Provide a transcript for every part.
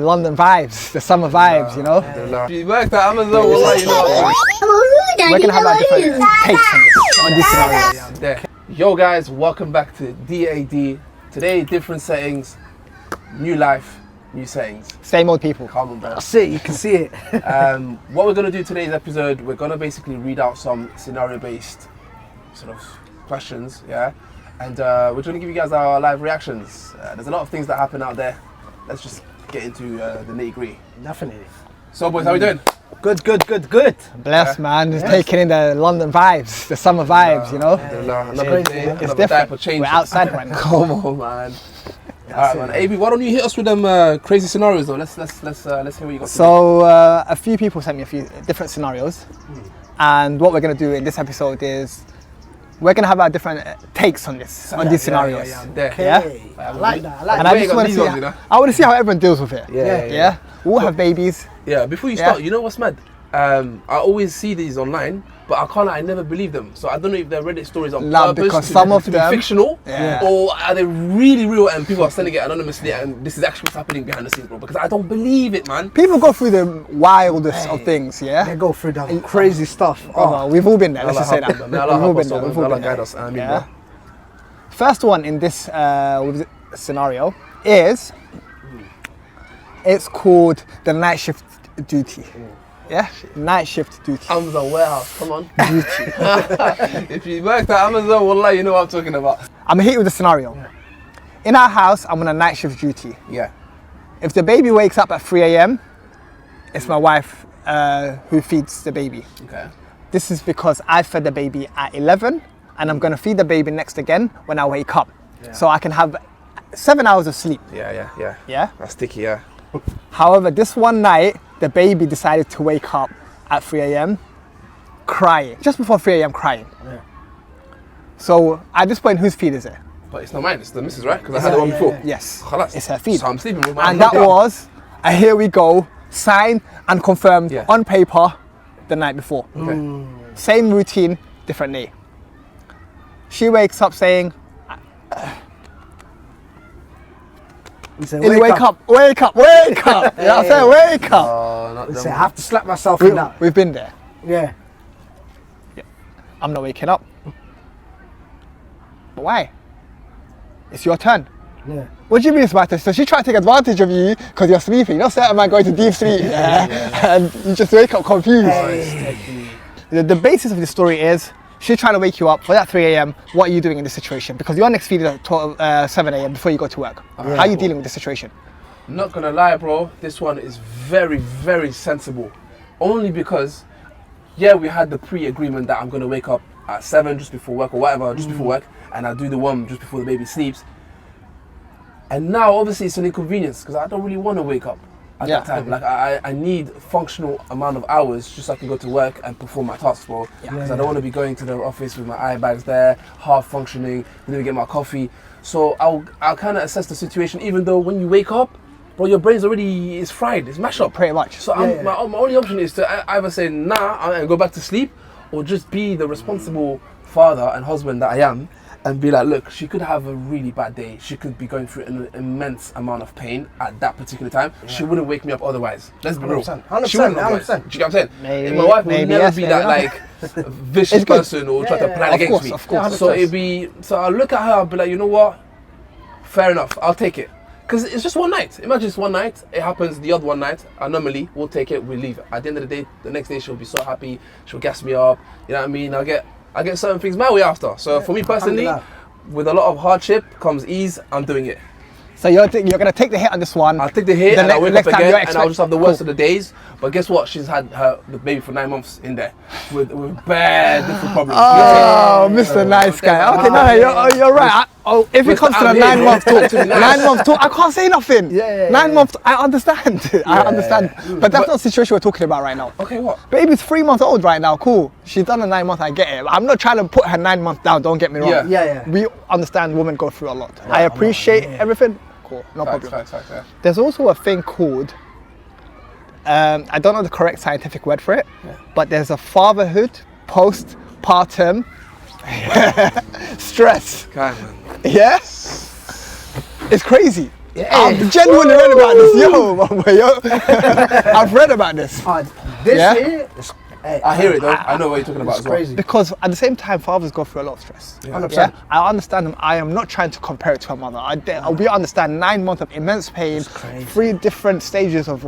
London vibes, the summer vibes, you know? You worked at Amazon, wallah, you know. We're gonna have our different takes on this scenario. There. Yo guys, welcome back to DAD. Today, different settings, new life, new settings. Same old people. Come on, bro. That's it, you can see it. What we're gonna do today's episode, we're gonna basically read out some scenario-based sort of questions, yeah? And we're gonna give you guys our live reactions. There's a lot of things that happen out there. Let's just get into the nitty-gritty. Definitely. So boys, how we doing? Good. Blessed, man. Just taking in the London vibes, the summer vibes, you know? Another day, It's another different. diaper change. We're outside right now. Come on, man. Alright, man. AB, why don't you hit us with them crazy scenarios though? Let's hear what you got. So a few people sent me a few different scenarios, and what we're gonna do in this episode is we're gonna have our different takes on these scenarios. There. Okay. I like that. And I just want to see, I want to see how everyone deals with it. Yeah. We all have babies. Yeah. Before you start, you know what's mad? I always see these online, but I never believe them. So I don't know if they're Reddit stories on purpose because some of to them be fictional, Yeah. or are they really real and people are sending it anonymously and this is actually what's happening behind the scenes, bro. Because I don't believe it, man. People go through the wildest of things, yeah? They go through the crazy stuff. Oh, we've all been there, let's just say that. We've all been there, we've all been there. Yeah. First one in this scenario is, it's called the night shift duty. Yeah, night shift duty. Amazon warehouse, come on. If you worked at Amazon, wallah, you know what I'm talking about. I'm gonna hit you with the scenario. In our house, I'm on a night shift duty. Yeah. If the baby wakes up at 3 a.m, it's my wife who feeds the baby. Okay. This is because I fed the baby at 11 and I'm gonna feed the baby next again when I wake up. Yeah. So I can have 7 hours of sleep. Yeah. That's sticky, yeah. However, this one night, the baby decided to wake up at 3 a.m. crying. Just before 3 a.m. crying. Yeah. So at this point, whose feed is it? But it's not mine, it's the missus, right? Because I had the one before. Yes, Khalas. it's her feed. So I'm sleeping with my And that was a here we go, signed and confirmed on paper the night before. Okay. Same routine, different day. She wakes up saying, He said, wake up. You know what I'm saying? Wake up. Oh, not He them. said, I have to slap myself in that. We've been there. Yeah. I'm not waking up. But why? It's your turn. Yeah. What do you mean it's my turn? So she tried to take advantage of you because you're sleeping. You know, certain man going to deep sleep, and you just wake up confused. The basis of the story is she's trying to wake you up for that 3 a.m. What are you doing in this situation? Because your next feed is at 7 a.m. before you go to work. How are you dealing with the situation? Not gonna lie, bro, this one is very, very sensible. Only because, yeah, we had the pre-agreement that I'm gonna wake up at 7 just before work or whatever, just before work, and I do the one just before the baby sleeps. And now, obviously, it's an inconvenience because I don't really want to wake up at that time. Like, I need functional amount of hours just so I can go to work and perform my tasks, bro. Because I don't want to be going to the office with my eye bags there, half functioning, didn't get my coffee. So I'll kind of assess the situation, even though when you wake up, bro, your brain's already is fried, it's mashed up. Pretty much. So my only option is to either say nah and go back to sleep, or just be the responsible father and husband that I am and be like, look, she could have a really bad day. She could be going through an immense amount of pain at that particular time. She wouldn't wake me up otherwise. Let's be real. 100%. She wouldn't otherwise. 100%. Do you get what I'm saying? Maybe, my wife would maybe, never yes, be maybe that not. like vicious person or try to plan against me. Of course. So I'll look at her, I'll be like, you know what? Fair enough, I'll take it. Because it's just one night. Imagine it's one night, it happens the other one night, anomaly, we'll take it, we'll leave. At the end of the day, the next day she'll be so happy, she'll gas me up, you know what I mean? I get certain things my way after. So for me personally, with a lot of hardship comes ease, I'm doing it. So you're gonna take the hit on this one. I'll take the hit and I'll wake up again and I'll just have the worst of the days. But guess what? She's had the baby for 9 months in there with bad different problems. Oh, Mr. Nice Guy. Okay, no, you're right. If it comes to the 9 month talk, 9 month talk, I can't say nothing. 9 months, I understand. I understand. But that's not the situation we're talking about right now. Okay, what? Baby's 3 months old right now. Cool. She's done a 9 month. I get it. I'm not trying to put her 9 months down. Don't get me wrong. Yeah. We understand women go through a lot. I appreciate everything. Cool. No problem. Facts, yeah. There's also a thing called, I don't know the correct scientific word for it, but there's a fatherhood postpartum stress. God, man. Yeah? It's crazy. I've genuinely read about this. I've read about this. This Yeah? here is, I hear it though. I know what you're talking about it's as well. crazy. Because at the same time, fathers go through a lot of stress. 100%. I understand them. I am not trying to compare it to a mother. We understand 9 months of immense pain, crazy. 3 different stages of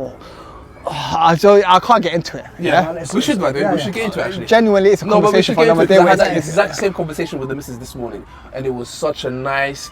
I can't get into it. Yeah, we should, by the way. We should get into it actually. Genuinely, it's a No, but we conversation should for get another into day. it. I had that Where it's- exact same conversation with the missus this morning, and it was such a nice,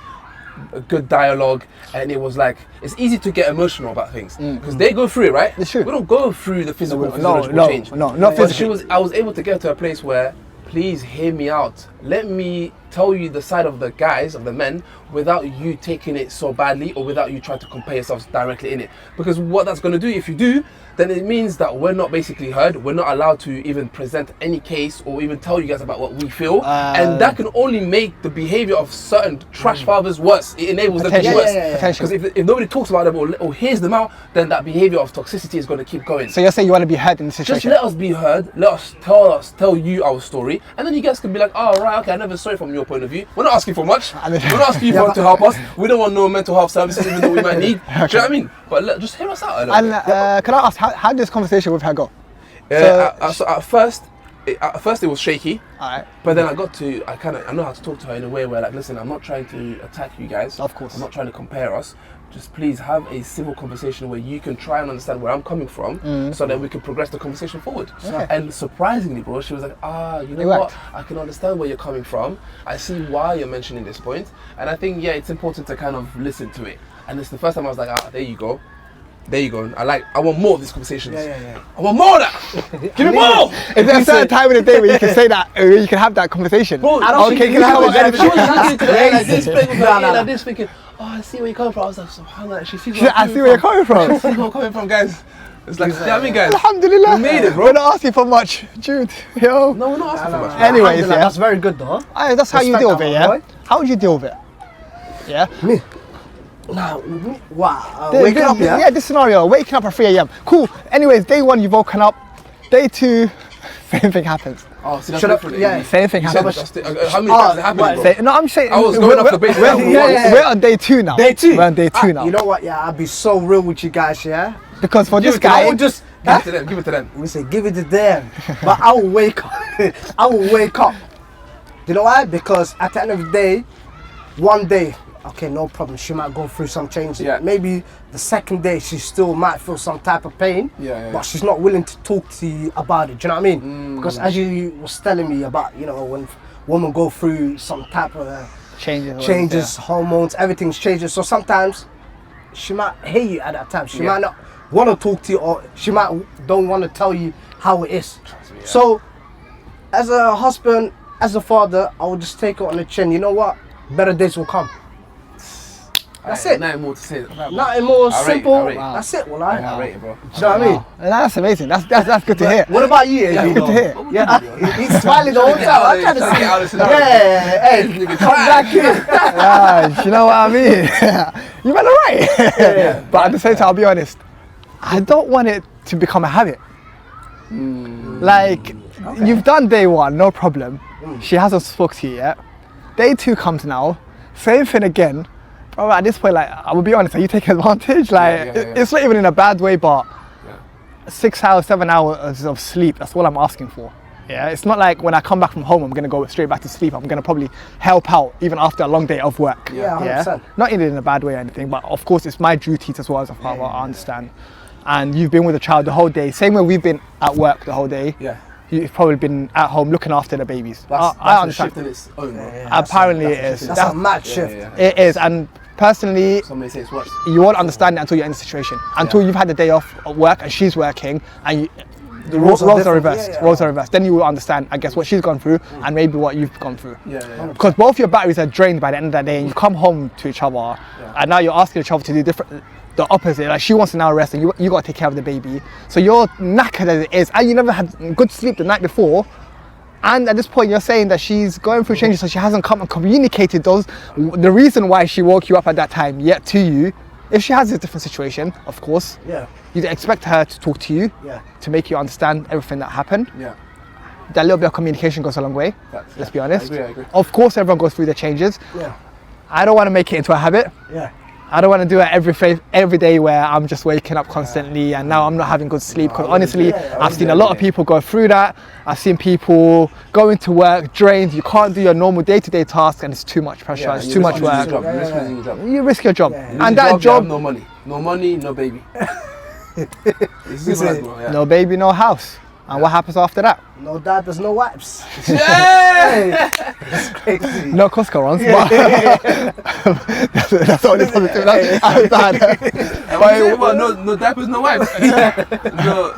good dialogue, and it was like it's easy to get emotional about things because they go through it, right? It's true. We don't go through the physical, No, physiological change. no, not But physically. I was able to get to a place where, please hear me out. Let me tell you the side of the guys, of the men, without you taking it so badly or without you trying to compare yourselves directly in it. Because what that's going to do, if you do, then it means that we're not basically heard. We're not allowed to even present any case or even tell you guys about what we feel. And that can only make the behavior of certain trash fathers worse. It enables them to be Potentially. worse. Potentially. Because if nobody talks about them or hears them out, then that behavior of toxicity is going to keep going. So you're saying you want to be heard in this Just situation? let us be heard. Let us tell you our story, and then you guys can be like, "Oh, right, okay, I never saw it from your point of view." We're not asking for much. We're not asking you to help us. We don't want no mental health services, even though we might need. Do you know what I mean? But just hear us out a little And bit. can I ask, how did this conversation with her go? So at first it was shaky. Alright. But then I know how to talk to her in a way where, like, listen, I'm not trying to attack you guys. Of course. I'm not trying to compare us. Just please have a civil conversation where you can try and understand where I'm coming from so that we can progress the conversation forward. Okay. And surprisingly, bro, she was like, you know It what? worked. I can understand where you're coming from. I see why you're mentioning this point. And I think, it's important to kind of listen to it. And it's the first time I was like, there you go. There you go. I want more of these conversations. Yeah. I want more of that. Give me more. Is there a certain time in the day where you can say that, where you can have that conversation? Bro, I don't okay, think can I have you a can better- She was like this, playing with her No, ear no. like this, thinking, I see where you're coming from. I was like, subhanallah, she sees She said, I see where you're coming from. She sees where I'm coming from, guys. It's like, you know what I mean, guys? Alhamdulillah. We made it, bro. We're not asking for much, Jude. Yo. No, we're not asking for much. Anyways, Alhamdulillah, yeah. that's very good though. Aye, that's how you Respect deal with that, it, my yeah? boy. How would you deal with it? Yeah? Now, wow. Then- Waking up, then- yeah? this scenario, waking up at 3 a.m. Cool. Anyways, day 1, you've woken up. Day 2, same thing happens. Oh, see, that's Should I- different. yeah. Same thing You said happens. that's how many times it happened, right. bro? No, I'm saying. I was going off the basis We're, that we won. we're on day 2 now. Day 2. We're on day 2 now. You know what? Yeah, I'll be so real with you guys, yeah? Because for this Give it to guy, I would just. Give it to them, give it to them. We say give it to them, but I will wake up. I will wake up. You know why? Because at the end of the day, one day, okay, no problem. She might go through some changes. Yeah. Maybe the second day she still might feel some type of pain. Yeah. But she's not willing to talk to you about it. Do you know what I mean? Because as you was telling me about, when women go through some type of changes, hormones, everything's changing. So sometimes she might hate you at that time. She might not want to talk to you, or she might don't want to tell you how it is. So as a husband, as a father, I would just take it on the chin. You know what? Better days will come. That's it. Nothing more to say. Nothing more I rate it, simple. I rate it. That's it. Well, I rate it, bro. do you know what I mean? That's amazing. That's good to hear. What about you? Eddie? Good to hear. Yeah, he's smiling the whole time. I'm trying to Get out of see. this scenario. Yeah, hey, come back here. Yeah, you know what I mean? You better right. But at the same time, I'll be honest. I don't want it to become a habit. Like, you've done day 1, no problem. She hasn't spoke to you yet. Day 2 comes now. Same thing again. Bro, at this point, like, I will be honest, are you taking advantage? Like, it's not even in a bad way, but 6 hours, 7 hours of sleep, that's all I'm asking for. Yeah, it's not like when I come back from home, I'm gonna go straight back to sleep. I'm gonna probably help out even after a long day of work. Yeah, 100%. Not in a bad way or anything, but of course it's my duties as well as a father, I understand. And you've been with the child the whole day, same way we've been at work the whole day. Yeah. You've probably been at home looking after the babies. That's I a understand. shift in its own, bro. Apparently it is. That's a mad shift. It is, and personally, Some may say it's worse. you won't understand it until you're in the situation. Until you've had the day off at work and she's working, and the roles are different. reversed. Yeah. Roles are reversed. Then you will understand, I guess, what she's gone through and maybe what you've gone through. Yeah. Because both your batteries are drained by the end of the day, and you come home to each other, and now you're asking each other to do the opposite. Like, she wants to now rest, and you got to take care of the baby. So you're knackered as it is, and you never had good sleep the night before. And at this point, you're saying that she's going through changes, so she hasn't come and communicated the reason why she woke you up at that time yet to you. If she has a different situation, of course, you'd expect her to talk to you, to make you understand everything that happened. Yeah. That little bit of communication goes a long way. Let's be honest. I agree. Of course, everyone goes through the changes. Yeah. I don't want to make it into a habit. Yeah. I don't want to do it every day where I'm just waking up constantly and now I'm not having good sleep. Because honestly, I've seen a lot of people go through that. I've seen people go into work drained. You can't do your normal day-to-day tasks and it's too much pressure. It's too much work. You risk your job. And that job, no money. No money, no baby. No baby, no house. And what happens after that? No diapers, no wipes. Yeah! It's crazy. No Costco runs, but that's the only positive outside. No diapers, no wipes. No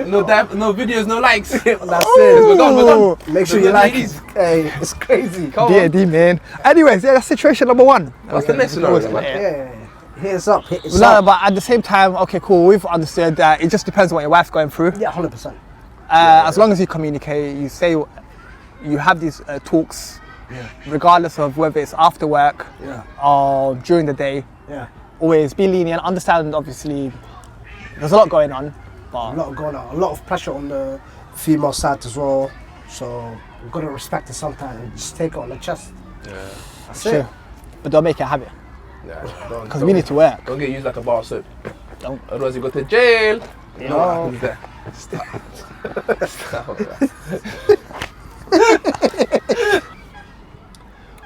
videos, no likes. That's it. We're done. Make sure you like it. Hey, it's crazy. D&D, man. Anyways, yeah, that's situation number one. What's the next scenario, man? Yeah. Hit us up. No, but at the same time, okay, cool. We've understood that it just depends on what your wife's going through. Yeah, 100%. As long as you communicate, you say, you have these talks, regardless of whether it's after work or during the day. Yeah. Always be lenient, understand. Obviously, there's a lot going on. But A lot of pressure on the female side as well. So we've got to respect it sometimes and just take it on the chest. Yeah. That's it. But don't make it a habit. Yeah. Because we need to work. Don't get used like a bar of soap. Don't. Otherwise you go to jail. You know what No. happens there. Stop.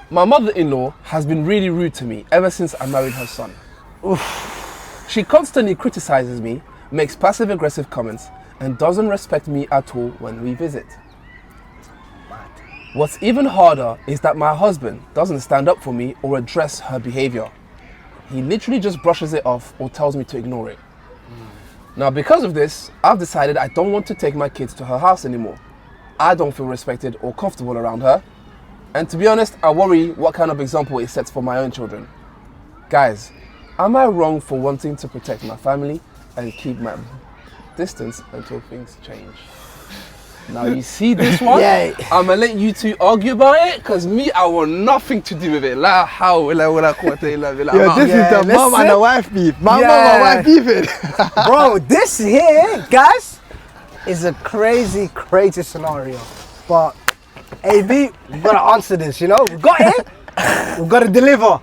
My mother-in-law has been really rude to me ever since I married her son. She constantly criticizes me, makes passive-aggressive comments, and doesn't respect me at all when we visit. What's even harder is that my husband doesn't stand up for me or address her behavior. He literally just brushes it off or tells me to ignore it. Now, because of this, I've decided I don't want to take my kids to her house anymore. I don't feel respected or comfortable around her. And to be honest, I worry what kind of example it sets for my own children. Guys, am I wrong for wanting to protect my family and keep my distance until things change? Now you see this one, I'm gonna let you two argue about it, because me, I want nothing to do with it. Yo, this is the mom and the wife beef. My mom and wife beefing. Bro, this here, guys, is a crazy scenario. But AB, we gotta answer this, you know? We got it. We gotta deliver.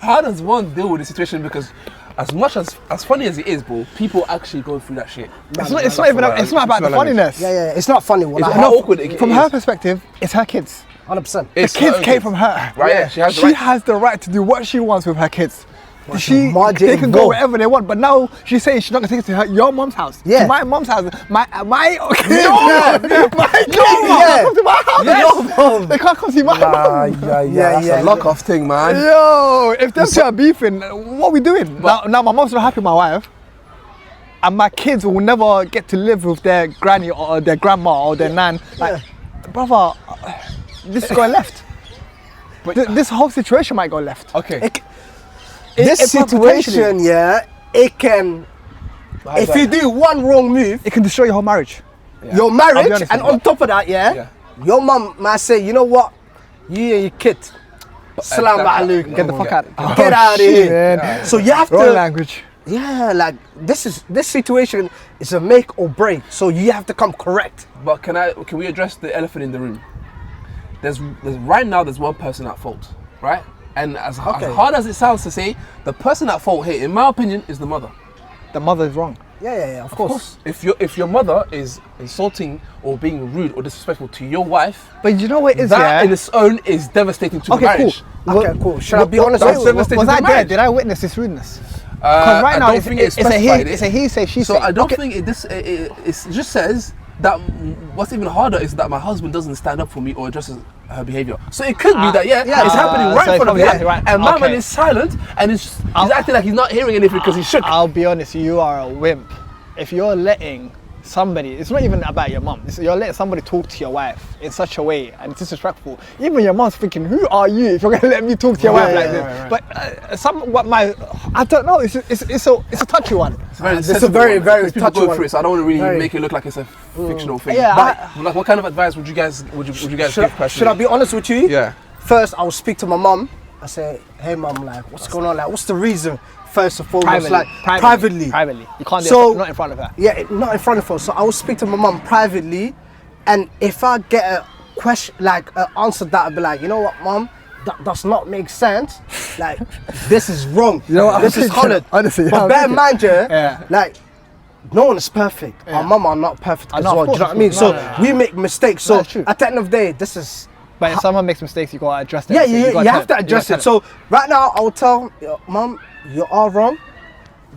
How does one deal with the situation? Because as much as funny as it is, bro, people actually go through that shit. It's not about the funniness. Yeah, it's not funny. How awkward it is. From her perspective, it's her kids. 100%. The kids came from her. Right, yeah, she has the right to do what she wants with her kids. They can go wherever they want, but now she's saying she's not gonna take it to your mom's house. Yeah. To my mom's house. My kids. My kids. Yeah. Come to my house. Yes. They can't come see my mom. That's a lock-off thing, man. Yo, if them two are beefing, what are we doing? Now my mom's not happy with my wife, and my kids will never get to live with their granny or their grandma or their nan. Like, brother, this is going left. But this whole situation might go left. Okay. This situation, it can, if you do one wrong move, it can destroy your whole marriage. Your marriage, and on top of that, your mum might say, you know what, you and your kid, salam alaikum, Get the fuck out. Get out of here. So you have Wrong to, language. like this situation is a make or break. So you have to come correct. But can we address the elephant in the room? There's right now there's one person at fault, right? And as hard as it sounds to say, the person at fault here, in my opinion, is the mother. The mother is wrong. Yeah, of course. If your mother is insulting or being rude or disrespectful to your wife, but you know what it is, that in its own is devastating to the marriage. Cool. Should I be honest? Was I there? Did I witness this rudeness? Because right now it's a he say, she say. So I don't think it just says that what's even harder is that my husband doesn't stand up for me or addresses her behavior. So it could be that it's happening right in front of him, and my man is silent and he's acting like he's not hearing anything because he's shook. I'll be honest, you are a wimp. If you're letting somebody, it's not even about your mum, you're letting somebody talk to your wife in such a way and disrespectful. Even your mom's thinking, who are you if you're gonna let me talk to your wife like this? But I don't know, it's a touchy one. It's a very touchy one. Through it, so I don't want to really make it look like it's a fictional thing. Yeah, but what kind of advice would you guys give personally? Should I be honest with you? Yeah. First, I will speak to my mum. I say, hey mum, like, what's going on? Like, what's the reason? First and foremost, privately. You can't do it, not in front of her. Yeah, not in front of her. So I will speak to my mum privately, and if I get a question, like an answer that I'll be like, you know what, mum, that does not make sense. Like, this is wrong. You know what? This is hollered. Honestly, but bear in mind, yeah. like, no one is perfect. Yeah. Our mum are not perfect as no, of well. Do you course, know what I mean? of So course. we make mistakes. So That's true. at the end of the day, this is. But if someone makes mistakes, you gotta address it. Yeah, So you gotta have to tell- address you it. gotta So right now, I will tell Mum, you are wrong.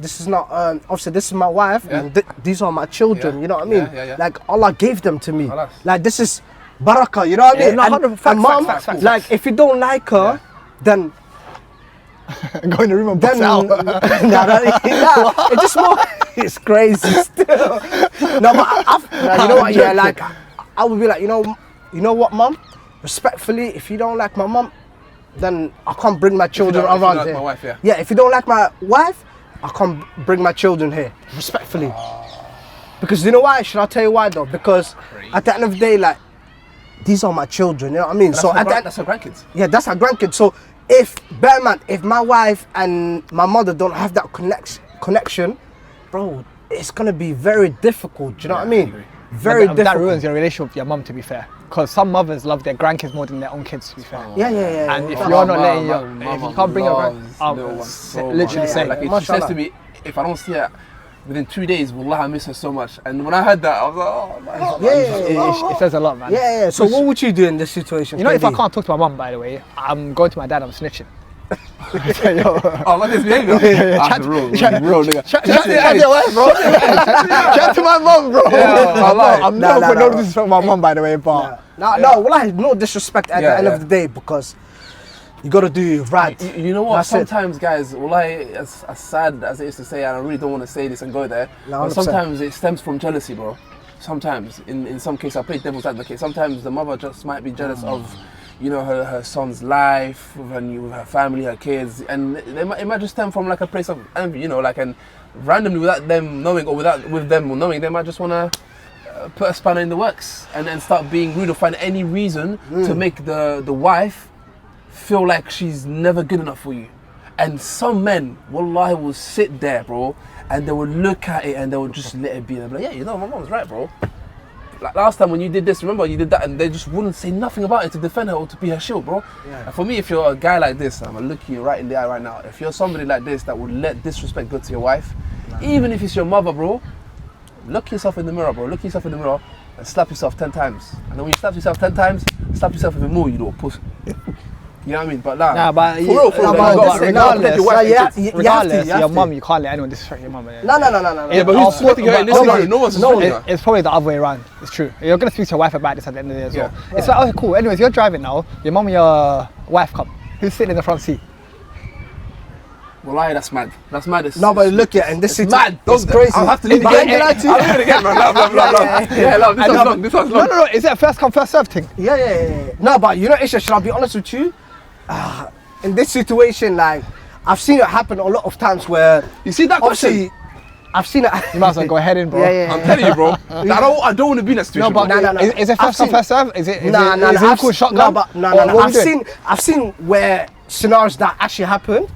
This is not. Obviously, this is my wife, Yeah. and these are my children. Yeah. You know what I mean? Yeah. Like Allah gave them to me. Alas. Like this is barakah. You know what I Yeah, mean? no, 100% and Mum, facts. like if you don't like her, then Go in the room and bust then it out. it just more. It's crazy still. No, but you know what? Yeah, like I would be like, you know what, Mum? Respectfully, if you don't like my mum, then I can't bring my children don't- if you around don't like here. my wife, yeah. Yeah, if you don't like my wife, I can't bring my children here. Respectfully. Because you know why? Should I tell you why though? Because at the end of the day, like, these are my children, you know what I mean? That's So her at the end, that's her grandkids. yeah, that's our grandkids. So if, bear in mind, if my wife and my mother don't have that connection, bro, it's gonna be very difficult. Do you know what I mean? Very That difficult. ruins your relationship with your mum, to be fair. Because some mothers love their grandkids more than their own kids, to be fair. Yeah. And if That's- you're not letting your, if you can't bring your literally say, say, like if she Mashallah. says to me, if I don't see her within 2 days, wallah, I miss her so much. And when I heard that, I was like, oh my God. it says a lot, man. Yeah. So what would you do in this situation? You know, if I KD? can't talk to my mum, by the way, I'm going to my dad, I'm snitching. Yo. Oh, like this behavior. That's real nigga. Shout to your wife, bro. Shout to my mum, bro. I'm Nah, not for nah. no disrespect to my mum, by the way, but No disrespect at the end of the day, because you gotta do right. You know what? That's it. Sometimes, guys, as sad as it is to say, and I really don't want to say this and go there, No, but 100%. sometimes it stems from jealousy, bro. Sometimes, in some cases, I play devil's advocate. Sometimes the mother just might be jealous of, you know, her son's life, with her family, her kids, and it might just stem from like a place of envy, you know, like, and randomly without them knowing, or with them knowing, they might just want to put a spanner in the works and start being rude or find any reason to make the wife feel like she's never good enough for you. And some men, wallahi, will sit there, bro, and they will look at it and they will just let it be. They'll be like, yeah, you know, my mom's right, bro. Like last time when you did this, remember you did that, and they just wouldn't say nothing about it to defend her or to be her shield, bro. Yeah. And for me, if you're a guy like this, I'm gonna look you right in the eye right now. If you're somebody like this that would let disrespect go to your wife, even if it's your mother, bro, look yourself in the mirror, bro. Look yourself in the mirror and slap yourself 10 times. And then when you slap yourself 10 times, slap yourself even more, you little pussy. You know what I mean? But Nah, but for real, for real. but you gotta say, regardless, protect your wife and yeah, kids. you have to, regardless, you have your to. mum, you can't let anyone disrespect your mum. No. Yeah, but who's supporting her in this scenario? No one's supporting her. It's probably the other way around. It's true. You're gonna speak to your wife about this at the end of the day as well. It's like, okay, cool. Anyways, you're driving now. Your mum and your wife come. Who's sitting in the front seat? Wallahi, that's mad. That's mad. It's, No, but look, yeah, and this it's is mad. It's crazy. I'll have to leave But again. I ain't gonna lie to you. I'll leave it again, man. Love. Yeah, love. This one's long. This one's long. No. Is it a first come, first serve thing? Yeah. No, but you know, Isha, should I be honest with you? In this situation, like, I've seen it happen a lot of times where, You see that question? obviously, I've seen it. You might as well go ahead in, bro. Yeah. I'm telling you, bro. I don't want to be in that situation. No, but bro. No. Is it I've first come, seen- first serve? Is it I've equal seen- shotgun? No. Or what we doing? I've seen where scenarios that actually happen,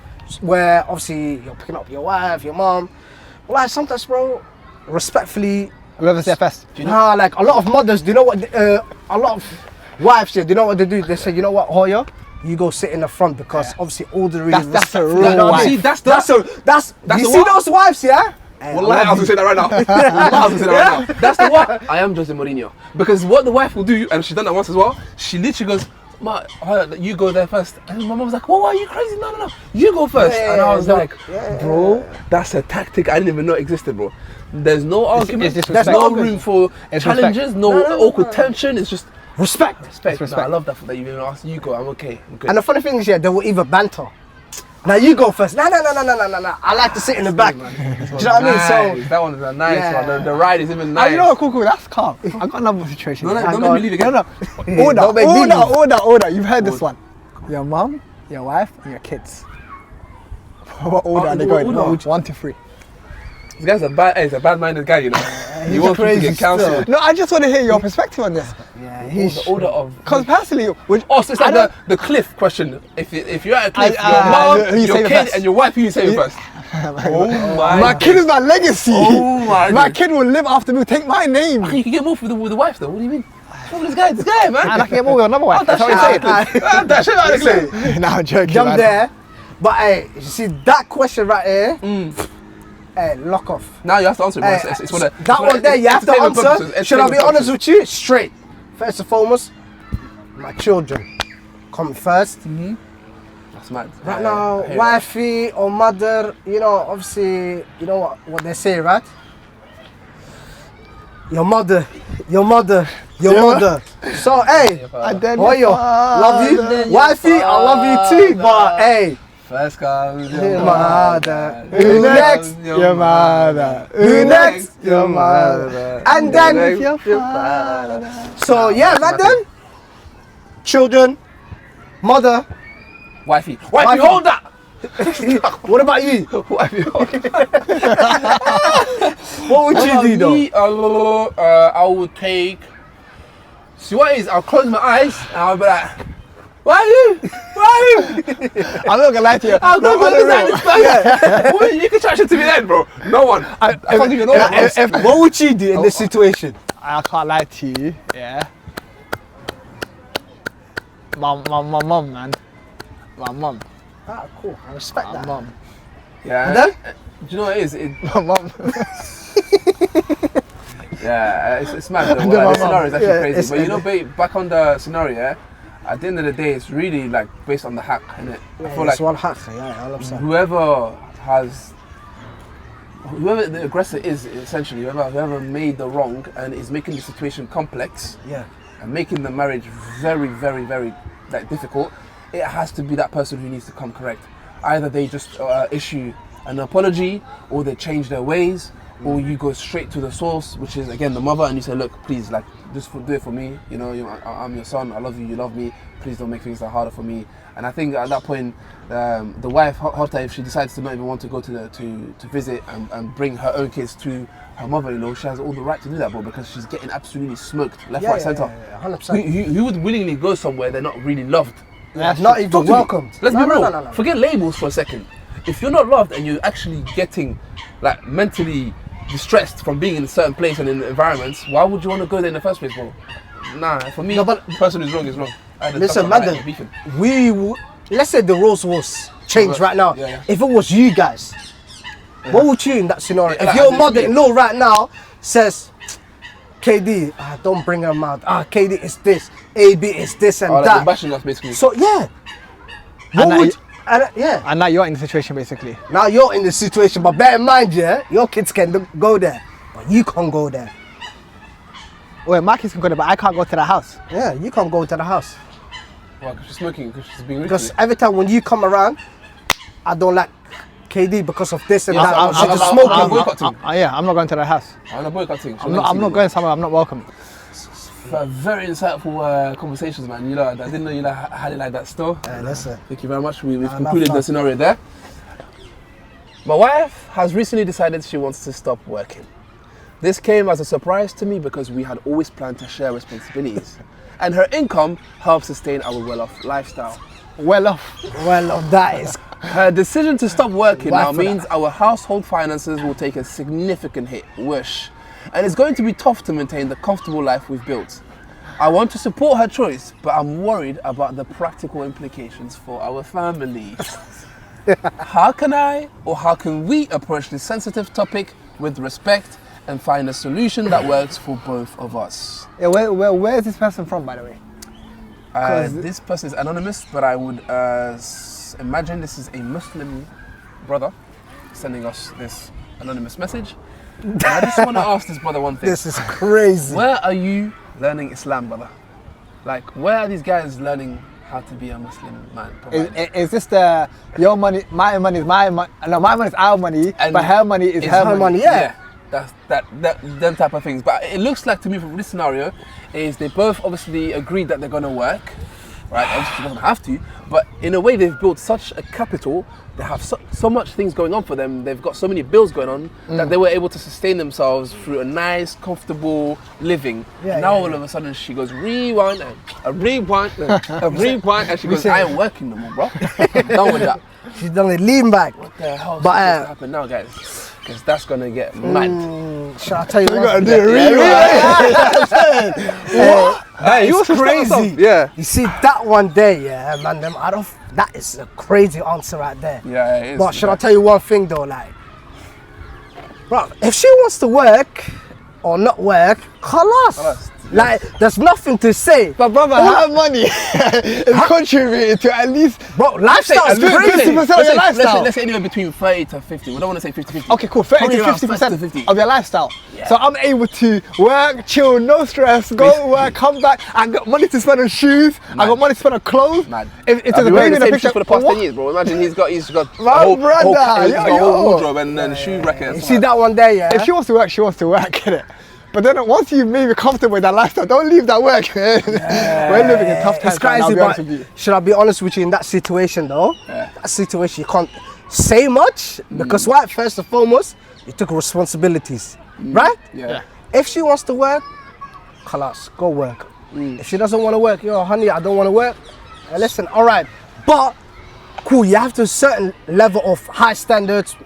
where obviously you're picking up your wife, your mom. Like sometimes, bro, respectfully, Whoever's there first. nah, like a lot of mothers, do you know what? A lot of wives, do you know what they do? They say, you know what, Hoya, you go sit in the front because obviously all the reasons. That's a respectfully, real you know what I wife. mean? See, that's you the see what? those wives, yeah? Wallahi, I was gonna say that right now. Wallahi, I was gonna say that right now. That's the what? I am Jose Mourinho. Because what the wife will do, and she's done that once as well, she literally goes, Ma, you go there first. And my mom was like, why are you crazy? No. You go first. And I was like, bro, that's a tactic I didn't even know existed, bro. There's no argument. it's There's disrespect. no room for It's challenges, no awkward tension. It's just Respect. respect. It's Nah, I respect. love that you even asked. You go, I'm okay. I'm good. And the funny thing is, yeah, they will either banter. Now you go first. No. I like to sit in the back. Do you know what I mean? So that one is a nice Yeah. one. The ride is even Oh, nice. you know what, cool, that's calm. I've got another situation. Don't make me leave again. Order. You've heard this one. Your mum, your wife, and your kids. What order are they going? order. 1 to 3. This guy's he's a bad-minded guy, you know. He wants people to crazy get counsel. No, I just want to hear your perspective on this. yeah, The order of. Because personally, Oh, so it's I like the cliff question. If you're at a cliff, I- your mom, who you your saving kid, first? and your wife, who you saving first? Oh my kid is my legacy. Oh my My God. kid will live after me. Take my name. You can get more with the wife though. What do you mean? this guy, man. And I can get more with another wife. That's what I'm saying. That shit out of the clip. Nah, I'm joking. Jump man. there. But hey, you see that question right here? Hey, lock off. Now you have to answer it, bro. Hey, It's for the, that one there, you have to entertainment purposes, answer. Should I be entertainment honest with you? Straight. First and foremost, my children come first. That's mad. Right now, wifey or mother, you know, obviously, you know what they say, right? Your mother. So, hey, And then Oyo, love you. Wifey, I love you too, but hey. First comes Your mother. Who Who next? next? Your mother. Who next? Your mother. And then Your father. so yeah, man. Then children, mother. Wifey, Wifey. hold that. What about you? Wifey, hold that. What would you do though? Me, I would take. See what it is? I'll close my eyes and I'll be like, why are you? I'm not gonna lie to you. I'll go No, for on the this real. Well, you can try shit to me then, bro. No one. I can't even know if- What would you do in this situation? I can't lie to you, yeah. My mum, man. My mum. Ah, cool. I respect My that. mum. Yeah. And then? Do you know what it is? My mum. Yeah, it's mad. And The then my scenario is mum. actually Yeah, crazy. it's- But you know, back on the scenario, yeah, at the end of the day, it's really like based on the hack, innit? I feel like It's one hack, yeah, I love that. whoever the aggressor is, essentially, whoever made the wrong and is making the situation complex Yeah. and making the marriage very, very, very like difficult, it has to be that person who needs to come correct. Either they just issue an apology, or they change their ways, or you go straight to the source, which is again the mother, and you say, look, please, like, just do it for me. You know, I'm your son. I love you. You love me. Please don't make things that harder for me. And I think at that point, the wife, Horta, if she decides to not even want to go to visit and bring her own kids to her mother-in-law, she has all the right to do that, bro, because she's getting absolutely smoked left, right, centre. 100%. Who would willingly go somewhere they're not really loved? Not even Talk to me. welcomed. Let's be No, real. no. Forget labels for a second. If you're not loved and you're actually getting like mentally distressed from being in a certain place and in environments, why would you want to go there in the first place, bro? Nah, for me, No, but- the person who's wrong is wrong. Listen, man, let's say the roles was changed right now. Yeah. If it was you guys, what would you in that scenario? Yeah, If like, your it's mother-in-law right now says, KD, don't bring her mouth. KD is this, AB is this and Like, that. they're bashing us basically. So yeah, And now yeah. And now you're in the situation, basically. Now you're in the situation, but bear in mind, yeah, your kids can go there, but you can't go there. Well, my kids can go there, but I can't go to the house. Yeah, you can't go to the house Well, because she's smoking, because she's being because rich. every time when you come around, I don't like KD because of this and Yeah, that. She's just I'm smoking. boycotting. Yeah, I'm not going to the house. I'm not boycotting. I'm not going somewhere I'm not welcome. Very insightful conversations, man. You know, I didn't know you had it like that still. Listen. Thank you very much. We've love concluded the that. scenario there. My wife has recently decided she wants to stop working. This came as a surprise to me because we had always planned to share responsibilities. And her income helps sustain our well-off lifestyle. Well off. Well, that is. Her decision to stop working Why now for means our household finances will take a significant hit. Whoosh. And it's going to be tough to maintain the comfortable life we've built. I want to support her choice, but I'm worried about the practical implications for our family. How can we approach this sensitive topic with respect and find a solution that works for both of us? Yeah, where is this person from, by the way? This person is anonymous, but I would imagine this is a Muslim brother sending us this anonymous message. And I just want to ask this brother one thing. This is crazy. Where are you learning Islam, brother? Like, where are these guys learning how to be a Muslim man? Is this the your money, my money is my money? No, my money is our money, And but her money is it's her her money. money. Yeah. That's them type of things. But it looks like to me from this scenario is they both obviously agreed that they're gonna work, right? Obviously she doesn't have to, but in a way they've built such a capital. They have so much things going on for them. They've got so many bills going on that they were able to sustain themselves through a nice, comfortable living. Yeah, now yeah, all of a sudden she goes rewind, a rewind, a rewind, and she goes, I ain't working no more, bro. I'm done with that. She's done it. Lean back. What the hell is But, supposed to happen now, guys? Because that's gonna get mad. Shall I tell you what? gotta do a Hey, It's crazy. Yeah. You see that one day, yeah, man. That is a crazy answer right there. Yeah, it is. But should I tell you one thing though, like, bro, if she wants to work or not work, khalas. Like, there's nothing to say. But brother, her money is contributing to at least, Bro, lifestyle is crazy. 50% of your lifestyle. Let's say anywhere between 30 to 50. We don't want to say 50-50. Okay, cool. 30 Probably to around 50% 50. of your lifestyle. So I'm able to work, chill, no stress, go to work, come back. I got money to spend on shoes. I got money to spend on clothes. Mad. If there's a I've been baby wearing in the the same picture shoes for the past what? 10 years, bro. Imagine he's got My a whole brother, wardrobe and shoe rack. You see that one day, yeah? If she wants to work, innit? But then once you maybe comfortable with that lifestyle, don't leave that work, man. We're living in tough times. It's crazy, I'll be honest with you. but should I be honest with you, in that situation though? That situation, you can't say much because why? First and foremost, you took responsibilities, right? Yeah. If she wants to work, khalas, go work. If she doesn't want to work, yo, honey, I don't want to work. Listen, all right, but cool, you have to a certain level of high standards.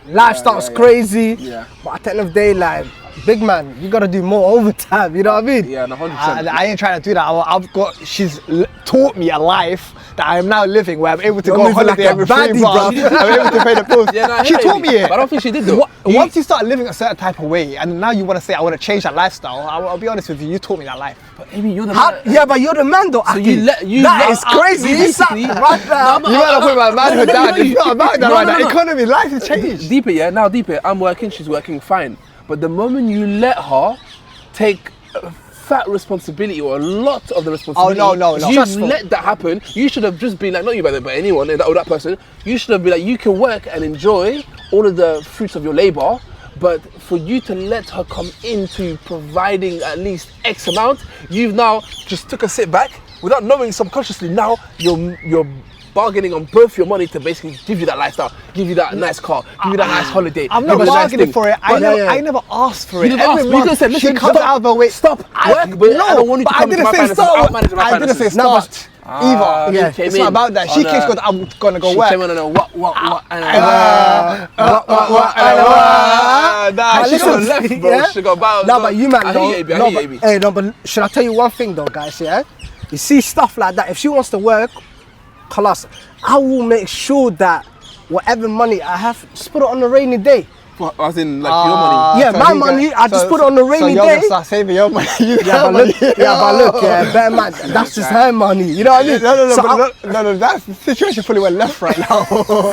Lifestyle's crazy, but at the end of the day, like, big man, you gotta do more overtime, you know what I mean? Yeah, no, 100%. I ain't trying to do that. She's taught me a life that I am now living where I'm able to You're go on moving holiday like a every 3 baddie, months. bruv. I'm able to pay the bills. Yeah, no, She taught me it. But I don't think she did though. Once you start living a certain type of way, and now you want to say, I want to change that lifestyle, I'll be honest with you, you taught me that life. But Amy, you're the man. Yeah, but you're the man though. So that is crazy. You sat right now. You better put my manhood down. It's not about that right now. Economy, life has changed. Deeper, yeah. Now deeper. I'm working. She's working. Fine. But the moment you let her take fat responsibility or a lot of the responsibility, no. You let that happen. You should have just been like, not you, but anyone or that person. You should have been like, you can work and enjoy all of the fruits of your labor. But for you to let her come into providing at least X amount, you've now just took a sit back without knowing subconsciously. Now you're bargaining on both your money to basically give you that lifestyle, give you that nice car, give you that nice holiday. I'm not bargaining for it. I never asked for it. You didn't ask. You could have said, listen, she comes out of her way. Stop work, but I don't want you to come into my finances. I'll manage my I didn't say finances. start. Either. Yeah, It's not about that. She keeps going, I'm gonna go She work. came on and what, Nah, she got left, bro. She got bowed. No, but you man, I though. hear you, baby. Hey, no, but should I tell you one thing though, guys? Yeah, you see stuff like that. If she wants to work, khalas, I will make sure that whatever money I have, just put it on a rainy day. As in, like, your money. Yeah, my money, I just put it on the rainy so day. So start saving your money. But look, bear man, that's just her money. You know what I mean? No, that's the situation fully went left right now.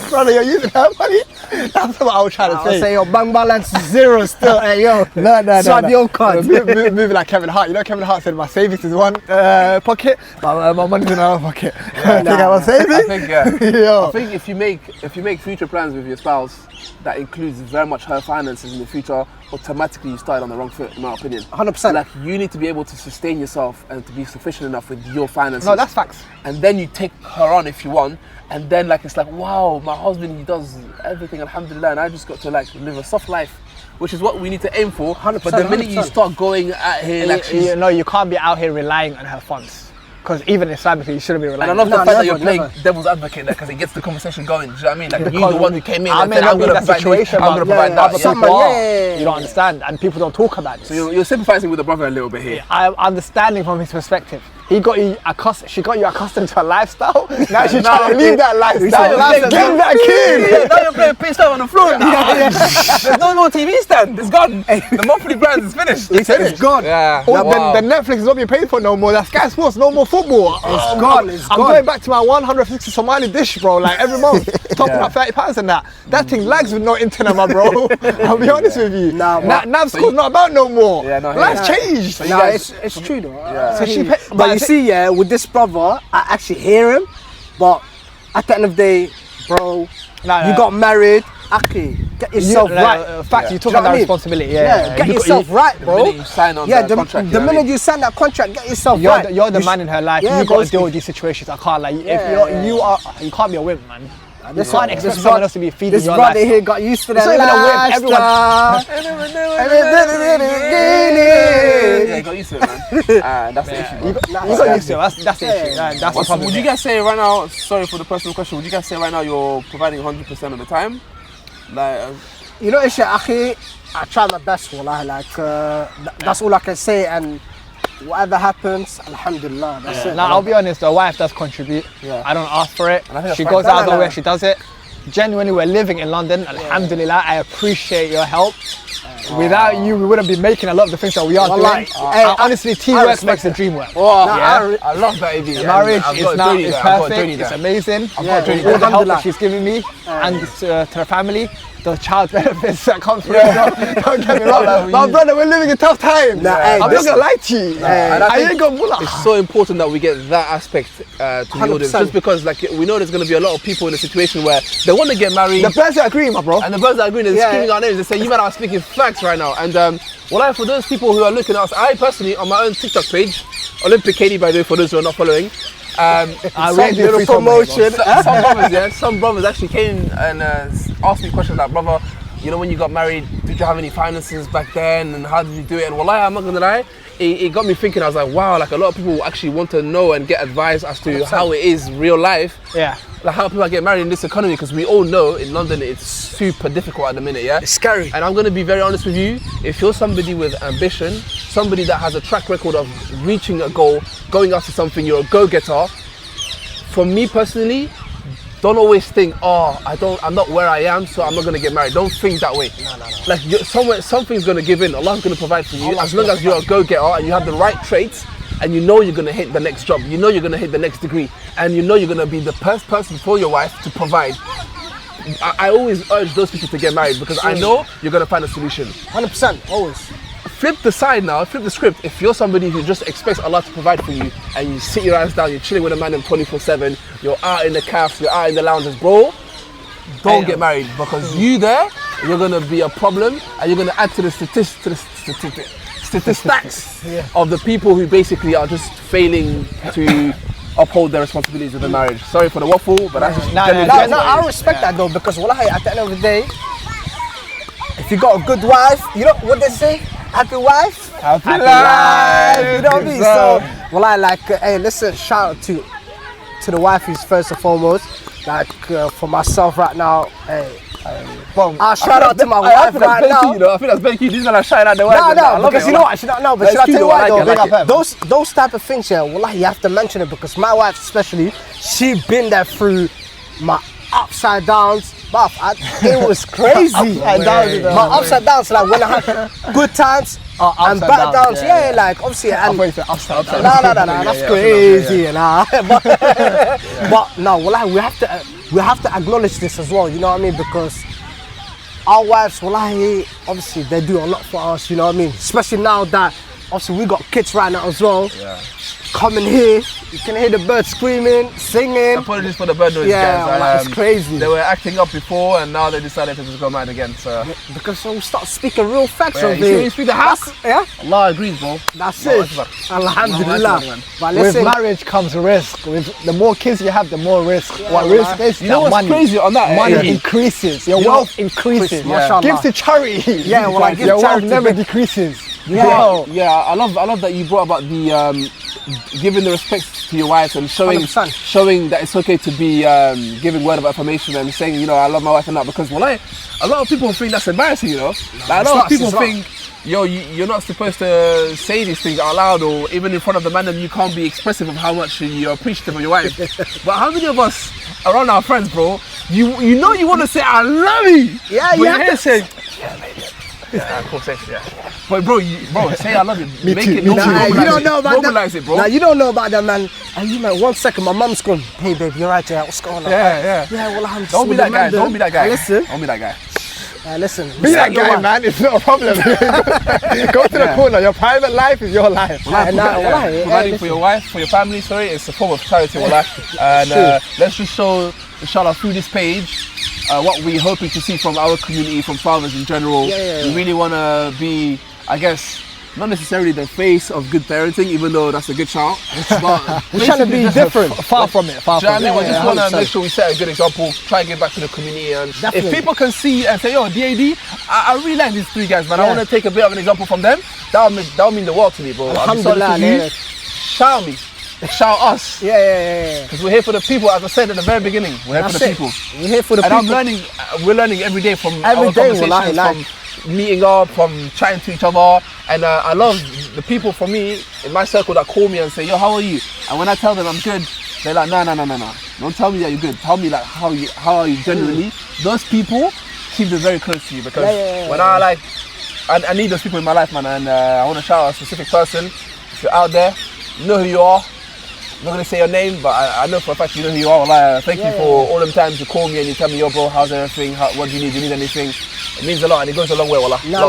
Brother, you're using her money. That's what I was trying to say. I'll say your bank balance is zero still. Hey, yo. No. Swipe your card. Moving like Kevin Hart. You know Kevin Hart said my savings is one pocket, my money's in another pocket. I think I was saving. I think if you make future plans with your spouse, that includes very much her finances in the future, automatically you start on the wrong foot, in my opinion. 100%. Like, you need to be able to sustain yourself and to be sufficient enough with your finances. No, that's facts. And then you take her on if you want, and then like it's like, wow, my husband, he does everything, alhamdulillah, and I just got to like live a soft life, which is what we need to aim for. 100%, but the minute you start going at here, like you can't be out here relying on her funds. Because even Islamically, you shouldn't be relying on her. And I love the fact that you're playing never. devil's advocate there, because it gets the conversation going. Do you know what I mean? Like, you're the one who came in I and may said, not I'm be in going to that provide situation, I'm going to provide that. but Yeah. people are. You don't understand, and people don't talk about this. So you're sympathizing with the brother a little bit here. I'm understanding from his perspective. She got you accustomed to a lifestyle. Now she's trying to leave that lifestyle. Get that kid. Now you're playing pissed out on the floor now. There's no more TV stand. It's gone. The monthly brand is finished. It's gone. Yeah. The Netflix is not being paid for no more. That Sky Sports, no more football. It's gone. I'm going back to my 150 Somali dish, bro. Like every month, topping up £30 and that. That thing lags with no internet, my bro. I'll be honest with you. Nav's call's not about no more. Life's changed. It's true though. Yeah. So she But you see, yeah, with this brother, I actually hear him, but at the end of the day, bro, you got married. Aki, get yourself right. Fact, you talk about that responsibility. Get yourself right, bro. The minute you sign on that contract, the minute you sign that contract, get yourself right. You're the man in her life. Yeah, You got to deal with these situations. I can't like. You can't be a wimp, man. You can't expect someone else to be feeding your life. This brother here got used to that. It's not even a whip. Yeah, got used to it, man. That's the issue. You got used to it. That's the issue. That's the problem. Would you guys say right now? Sorry for the personal question. Would you guys say right now you're providing 100% of the time? Like, you know, Isha, Akhi, I try my best, wallah. Like, that's all I can say. And whatever happens, alhamdulillah, that's it. Now, I'll be honest, the wife does contribute. Yeah. I don't ask for it. And I think She that's goes right. out of No, the no, way, no. she does it. Genuinely, we're living in London. Alhamdulillah, I appreciate your help. Without you, we wouldn't be making a lot of the things that we are Wallahi. doing. Hey, honestly, I teamwork respect makes the it. dream work. Oh, Yeah. I love that, AB. Marriage I've is got now Jodie is there, I've got perfect. Jodie It's there. amazing. got Jodie All there. the help that Alhamdulillah. she's giving me and to the family, the child benefits that come through. Don't get me wrong, my brother. We're living in tough times. Nah, hey, I'm not listen. gonna lie to you. And I I think ain't gonna bull It's so important that we get that aspect to the audience, 100%. just because like we know there's going to be a lot of people in a situation where they want to get married, The birds are agreeing, my bro. and the birds are agreeing, they're Yeah. screaming our names. They say, "You man are speaking facts right now." And well, for those people who are looking at us, I personally on my own TikTok page, Olympic Katie, by the way, for those who are not following. Some really little free promotion. Some brothers actually came and asked me questions like, brother, you know, when you got married, did you have any finances back then, and how did you do it? And wallahi, I'm not gonna lie, it got me thinking. I was like, wow, like a lot of people actually want to know and get advice as to how it is real life. Yeah. Like how people get married in this economy, because we all know in London it's super difficult at the minute, yeah? It's scary. And I'm gonna be very honest with you, if you're somebody with ambition, somebody that has a track record of reaching a goal, going after something, you're a go-getter, for me personally, don't always think, oh, I'm not where I am, so I'm not gonna get married. Don't think that way. No. Like something's gonna give in. Allah's gonna provide for you as long as you're a go-getter and you have the right traits, and you know you're gonna hit the next job. You know you're gonna hit the next degree, and you know you're gonna be the first person for your wife to provide. I always urge those people to get married because I know you're gonna find a solution. 100%, always. Flip the script. If you're somebody who just expects Allah to provide for you and you sit your ass down, you're chilling with a man 24/7, you're out in the cafes, you're out in the lounges, bro, don't get married, because you're gonna be a problem and you're gonna add to the statistics of the people who basically are just failing to uphold their responsibilities of the marriage. Sorry for the waffle, but that's just No, generally no, what it I is. respect that though, because wallahi, at the end of the day, if you got a good wife, you know what they say? Happy wife, Happy life. You know what I mean? So, wallahi, like, hey, listen, shout out to the wifeys first and foremost. Like, for myself right now, hey, I'll shout out to my I wife think that's right very now. cute, you know. I think that's very cute. These are shouting out the wife. No, because you know what? Should I That's tell cute you though, I why like it, though? I like it. Those type of things, yeah, wallahi, you have to mention it because my wife especially, she been there through my upside downs. Buff, it was crazy. Upside downs is My upside downs, like when I had good times and upside bad downs, downs. yeah. Yeah, like obviously. I And thought you said upside down. no, that's crazy, nah. But no, wallahi, we have to acknowledge this as well. You know what I mean? Because our wives, wallahi, obviously they do a lot for us. You know what I mean? Especially now that obviously we got kids right now as well. Yeah. Coming here, you can hear the birds screaming, singing. Apologies for the bird noise, Yeah, guys. like, it's crazy. They were acting up before, and now they decided to just go mad again. So Because we start speaking real facts yeah, over you see when here. you speak the house, Yeah, Allah agrees, bro. that's Allahu it. Akbar. Alhamdulillah. Allahu Akbar. But With listen, marriage comes risk. With the more kids you have, the more risk. What man. risk is? You know that what's money. crazy on that? Money Yeah. increases. Your You know- wealth increases. Mashallah. Give to charity. Yeah, well, I give your wealth charity. never decreases. Yeah, yeah. I love that you brought about the giving the respect to your wife and showing 100%. that it's okay to be giving word of affirmation and saying, you know, I love my wife and that, because well, a lot of people think that's embarrassing, you know. Like, a lot of people think, yo, you're not supposed to say these things out loud, or even in front of the man, and you can't be expressive of how much you're appreciative of your wife. But how many of us around our friends, bro, you know you want to say I love you, Yeah, but you you're have here to- saying, yeah, of course, yeah. But bro, say I love you. Make too, it me normal. too. you don't know about Normalize that. it, bro. Nah, you don't know about that, man. And you man, 1 second, my mum's going, hey babe, you're right, yeah, what's going on? Yeah. Yeah, well, I'm just Don't be with that the guy. man, Don't be that guy. Listen, Don't be that guy. listen. Be that respect your guy, wife. man. It's not a problem. Go to the corner. Your private life is your life. Providing for your wife, for your family, sorry, it's a form of charity, wallah. And let's just show, inshallah, through this page, what we're hoping to see from our community, from fathers in general. We really want to be, I guess, not necessarily the face of good parenting, even though that's a good shout. But We're trying to be different. Far from it. Far do you know from what I mean? it. We just want to make sure we set a good example, try and give back to the community. And if Definitely. people can see and say, yo, DAD, I really like these three guys, man. I Yeah. want to take a bit of an example from them. That'll mean the world to me, bro. I'll be sorry Alhamdulillah, for you. yeah. Shout me. Shout us. Yeah. Because we're here for the people, as I said at the very beginning. We're here for the people. We're here for the And people. we're learning every day from Every our day, conversations, wallahi, like- meeting up, from chatting to each other. And I love the people from me in my circle that call me and say, yo, how are you? And when I tell them I'm good, they're like, no. Don't tell me that you're good. Tell me like how are you genuinely. Those people keep them very close to you, because when I need those people in my life, man. And I want to shout out a specific person. If you're out there, you know who you are. I'm not gonna say your name, but I know for a fact you know who you are. Like, thank you for all them times you call me and you tell me, yo bro, how's everything? What do you need? Do you need anything? It means a lot and it goes a long way, wallah. No.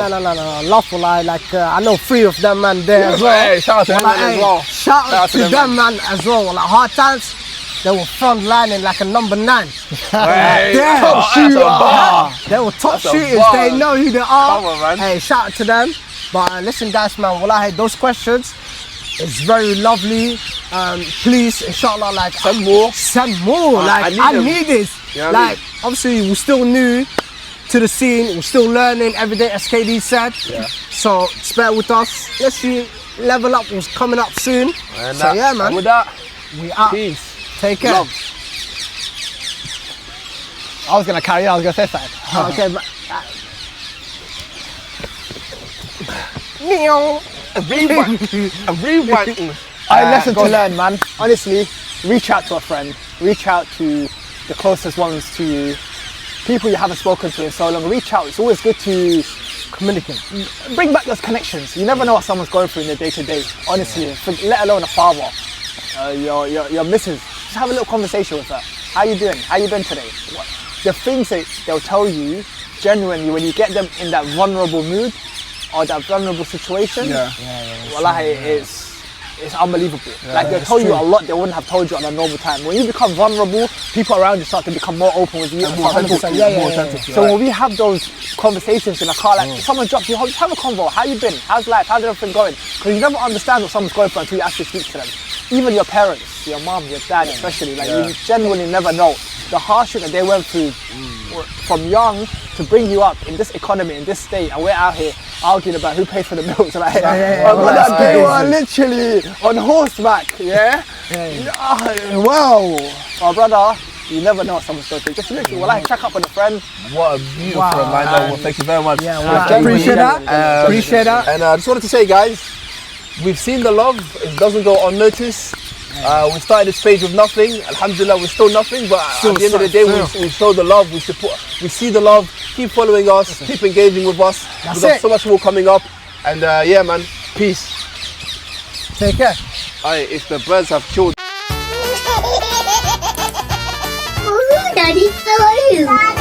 Love for like I know 3 of them man there as well. Hey, shout out to them as well. Shout out to them man as well. Like hard times, they were front lining like a number 9. Hey, top shooter. They were top shooters. They know who they are. Come on, man. Hey, shout out to them. But listen, guys, man, wallahi, those questions, it's very lovely. Please, inshallah, like send more. Like I need this. You know what I mean? Obviously, we're still new to the scene. We're still learning every day, as KD said. Yeah. So bear with us. Let's see, level up was coming up soon. And so yeah, man. And with that, we out. peace. Take care. Love. I was gonna carry on. I was gonna say something. Okay, but. Meow. A rewind. Lesson to learn, man. Honestly, reach out to a friend. Reach out to the closest ones to you. People you haven't spoken to in so long. Reach out. It's always good to Communicate. bring back those connections. You never know what someone's going through in their day-to-day. Honestly, let alone a father, your missus. Just have a little conversation with her. How you doing? How you been today? The things that they'll tell you, genuinely, when you get them in that vulnerable mood or that vulnerable situation, wallahi, it's unbelievable. Like they'll tell you a lot they wouldn't have told you on a normal time. When you become vulnerable, people around you start to become more open with you. And more authentic. So when we have those conversations in a car, like if someone drops you, just have a convo. How you been? How's life? How's everything going? Because you never understand what someone's going through until you actually speak to them. Even your parents, your mom, your dad especially, like you genuinely never know the hardship that they went through from young to bring you up in this economy, in this state, and we're out here arguing about who pays for the meals. Like, they were literally on horseback, wow. My brother, you never know what someone's going through. Just literally, check up on a friend. What a beautiful reminder. Well, thank you very much. Appreciate that. Appreciate that. And I just wanted to say, guys, we've seen the love. It doesn't go unnoticed. We started this page with nothing. Alhamdulillah, we're still nothing. But at the end of the day, we show the love. We support. We see the love. Keep following us. Keep engaging with us. We've got so much more coming up. And yeah, man. Peace. Take care. Alright, if the birds have children. Daddy, so are you?